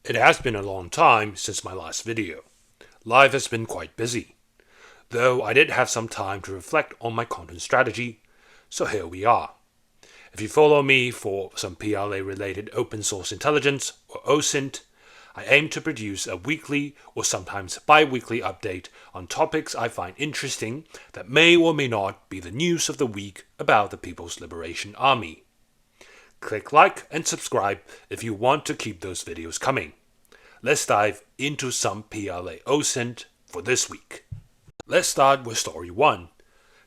It has been a long time since my last video. Life has been quite busy, though I did have some time to reflect on my content strategy, so here we are. If you follow me for some PLA related open source intelligence, or OSINT, I aim to produce a weekly or sometimes bi-weekly update on topics I find interesting that may or may not be the news of the week about the People's Liberation Army. Click like and subscribe if you want to keep those videos coming. Let's dive into some PLA OSINT for this week. Let's start with story 1.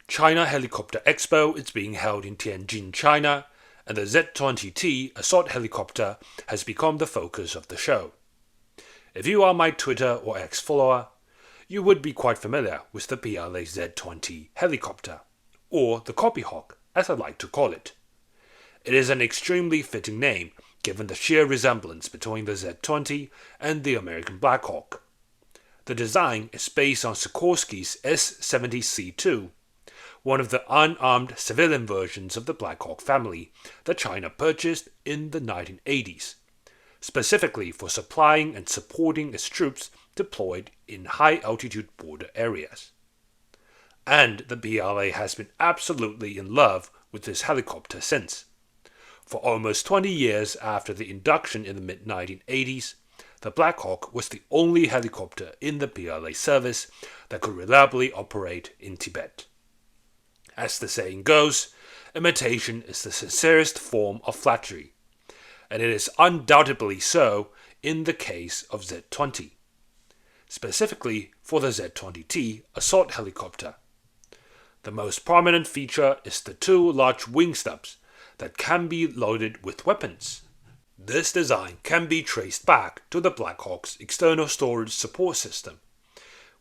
China Helicopter Expo is being held in Tianjin, China, and the Z-20T assault helicopter has become the focus of the show. If you are my Twitter or X follower, you would be quite familiar with the PLA Z-20 helicopter, or the Copyhawk as I like to call it. It is an extremely fitting name given the sheer resemblance between the Z-20 and the American Black Hawk. The design is based on Sikorsky's S-70C2, one of the unarmed civilian versions of the Black Hawk family that China purchased in the 1980s, specifically for supplying and supporting its troops deployed in high-altitude border areas. And the PLA has been absolutely in love with this helicopter since. For almost 20 years after the induction in the mid-1980s, the Black Hawk was the only helicopter in the PLA service that could reliably operate in Tibet. As the saying goes, imitation is the sincerest form of flattery, and it is undoubtedly so in the case of Z-20, specifically for the Z-20T assault helicopter. The most prominent feature is the two large wing stubs that can be loaded with weapons. This design can be traced back to the Black Hawk's external storage support system,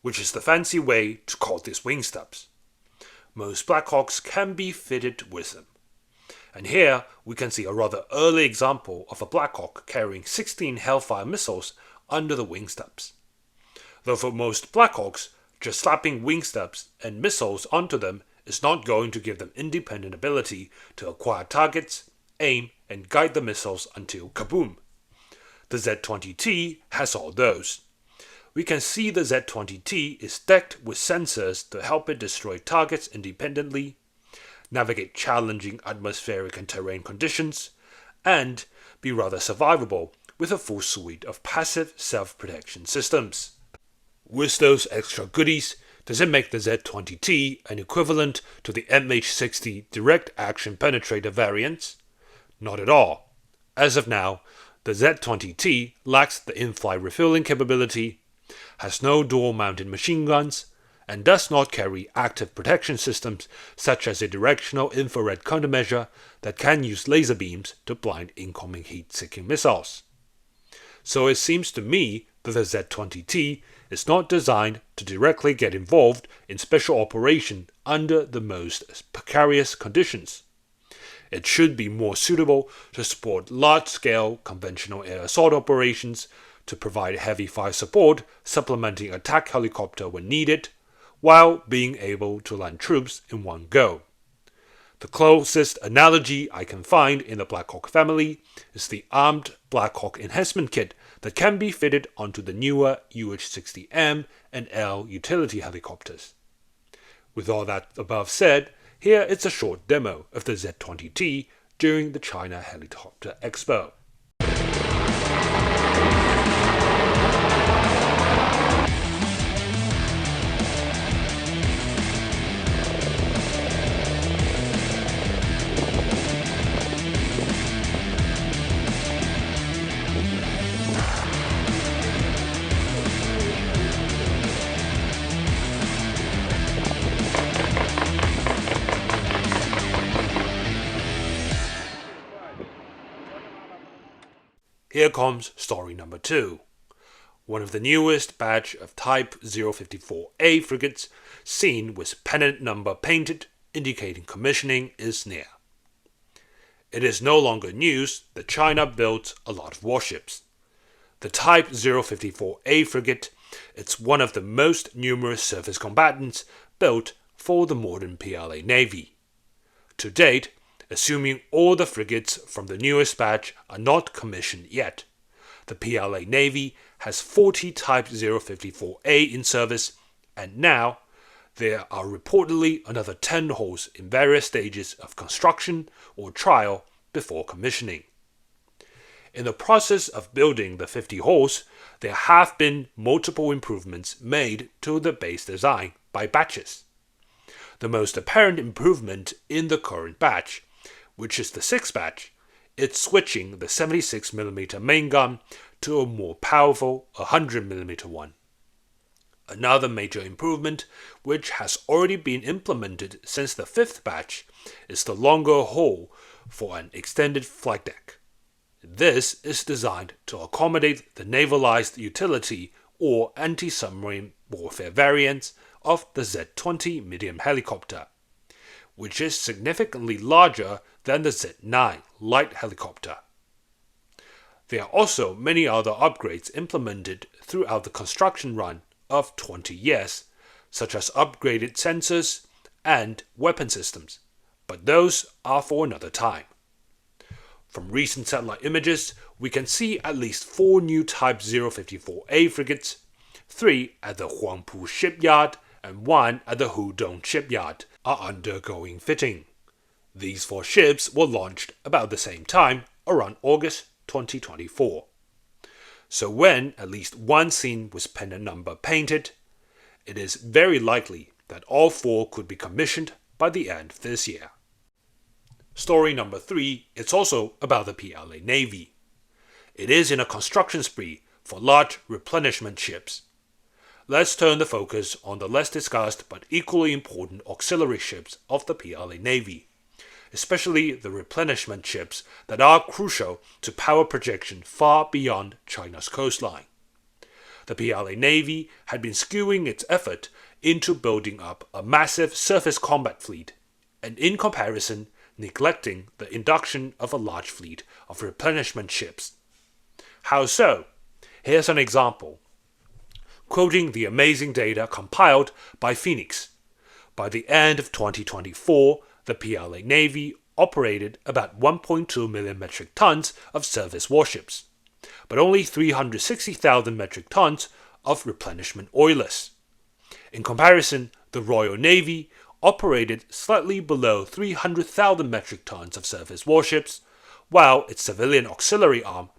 which is the fancy way to call these wing stubs. Most Black Hawks can be fitted with them. And here we can see a rather early example of a Black Hawk carrying 16 Hellfire missiles under the wing stubs. Though for most Black Hawks, just slapping wing stubs and missiles onto them is not going to give them independent ability to acquire targets, aim, and guide the missiles until kaboom. The Z-20T has all those. We can see the Z-20T is decked with sensors to help it destroy targets independently, navigate challenging atmospheric and terrain conditions, and be rather survivable with a full suite of passive self-protection systems. With those extra goodies, does it make the Z-20T an equivalent to the MH-60 direct action penetrator variants? Not at all. As of now, the Z-20T lacks the in-flight refueling capability, has no dual-mounted machine guns, and does not carry active protection systems such as a directional infrared countermeasure that can use laser beams to blind incoming heat-seeking missiles. So it seems to me that the Z-20T is not designed to directly get involved in special operation under the most precarious conditions. It should be more suitable to support large-scale conventional air assault operations, to provide heavy fire support, supplementing attack helicopter when needed, while being able to land troops in one go. The closest analogy I can find in the Black Hawk family is the armed Black Hawk enhancement kit that can be fitted onto the newer UH-60M and L utility helicopters. With all that above said, here is a short demo of the Z-20T during the China Helicopter Expo. Here comes story number 2. One of the newest batch of Type 054A frigates seen with Pennant number painted, indicating commissioning is near. It is no longer news that China built a lot of warships. The Type 054A frigate is one of the most numerous surface combatants built for the modern PLA Navy. To date, assuming all the frigates from the newest batch are not commissioned yet, The PLA Navy has 40 Type 054A in service, and now there are reportedly another 10 hulls in various stages of construction or trial before commissioning. In the process of building the 50 hulls, there have been multiple improvements made to the base design by batches. The most apparent improvement in the current batch, which is the 6th batch, is switching the 76mm main gun to a more powerful 100mm one. Another major improvement, which has already been implemented since the 5th batch, is the longer hull for an extended flight deck. This is designed to accommodate the navalized utility or anti-submarine warfare variants of the Z-20 medium helicopter, which is significantly larger than the Z-9 light helicopter. There are also many other upgrades implemented throughout the construction run of 20 years, such as upgraded sensors and weapon systems, but those are for another time. From recent satellite images, we can see at least 4 new Type 054A frigates, 3 at the Huangpu shipyard and 1 at the Hudong shipyard, are undergoing fitting. These 4 ships were launched about the same time, around August 2024. So when at least one scene was Pennant number painted, it is very likely that all 4 could be commissioned by the end of this year. Story number 3 is also about the PLA Navy. It is in a construction spree for large replenishment ships. Let's turn the focus on the less discussed but equally important auxiliary ships of the PLA Navy, especially the replenishment ships that are crucial to power projection far beyond China's coastline. The PLA Navy had been skewing its effort into building up a massive surface combat fleet, and in comparison, neglecting the induction of a large fleet of replenishment ships. How so? Here's an example. Quoting the amazing data compiled by Phoenix, by the end of 2024, the PLA Navy operated about 1.2 million metric tons of surface warships, but only 360,000 metric tons of replenishment oilers. In comparison, the Royal Navy operated slightly below 300,000 metric tons of surface warships, while its civilian auxiliary arm,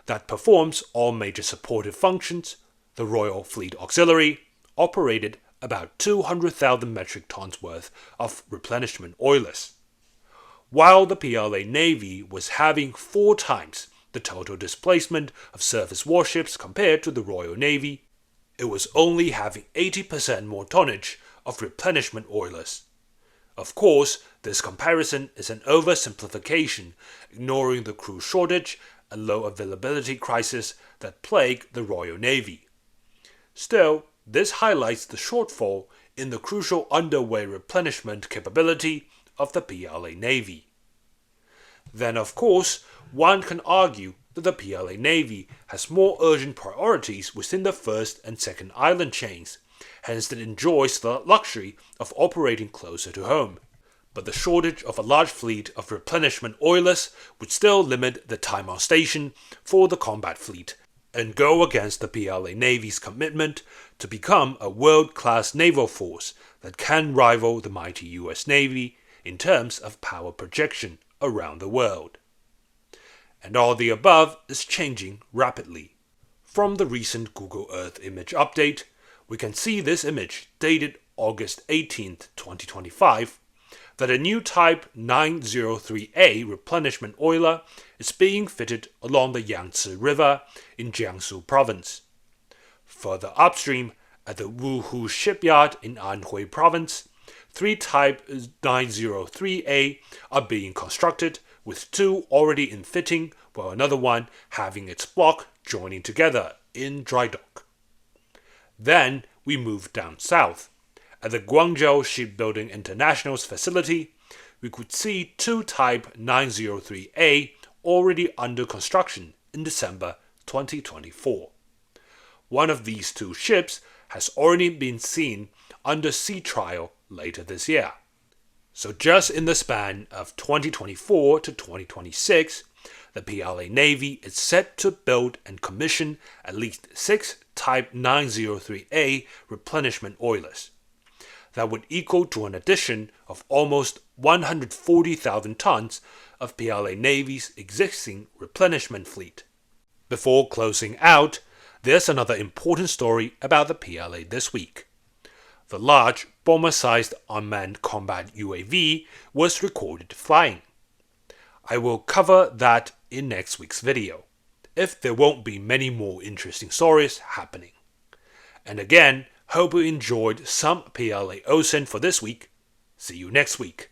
that performs all major supportive functions, the Royal Fleet Auxiliary, operated about 200,000 metric tons worth of replenishment oilers. While the PLA Navy was having 4 times the total displacement of surface warships compared to the Royal Navy, it was only having 80% more tonnage of replenishment oilers. Of course, this comparison is an oversimplification, ignoring the crew shortage and low availability crisis that plague the Royal Navy. Still, this highlights the shortfall in the crucial underway replenishment capability of the PLA Navy. Then, of course, one can argue that the PLA Navy has more urgent priorities within the first and second island chains, hence it enjoys the luxury of operating closer to home. But the shortage of a large fleet of replenishment oilers would still limit the time on station for the combat fleet, and go against the PLA Navy's commitment to become a world-class naval force that can rival the mighty US Navy in terms of power projection around the world. And all the above is changing rapidly. From the recent Google Earth image update, we can see this image dated August 18, 2025, that a new Type 903A replenishment oiler is being fitted along the Yangtze River in Jiangsu Province. Further upstream, at the Wuhu shipyard in Anhui Province, 3 Type 903A are being constructed, with 2 already in fitting, while another one having its block joining together in dry dock. Then we move down south. At the Guangzhou Shipbuilding International's facility, we could see 2 Type 903A already under construction in December 2024. One of these 2 ships has already been seen under sea trial later this year. So just in the span of 2024 to 2026, The PLA Navy is set to build and commission at least 6 Type 903A replenishment oilers. That would equal to an addition of almost 140,000 tons of PLA Navy's existing replenishment fleet. Before closing out, there's another important story about the PLA this week. The large bomber-sized unmanned combat UAV was recorded flying. I will cover that in next week's video, if there won't be many more interesting stories happening. And again, hope you enjoyed some PLA OSINT for this week. See you next week.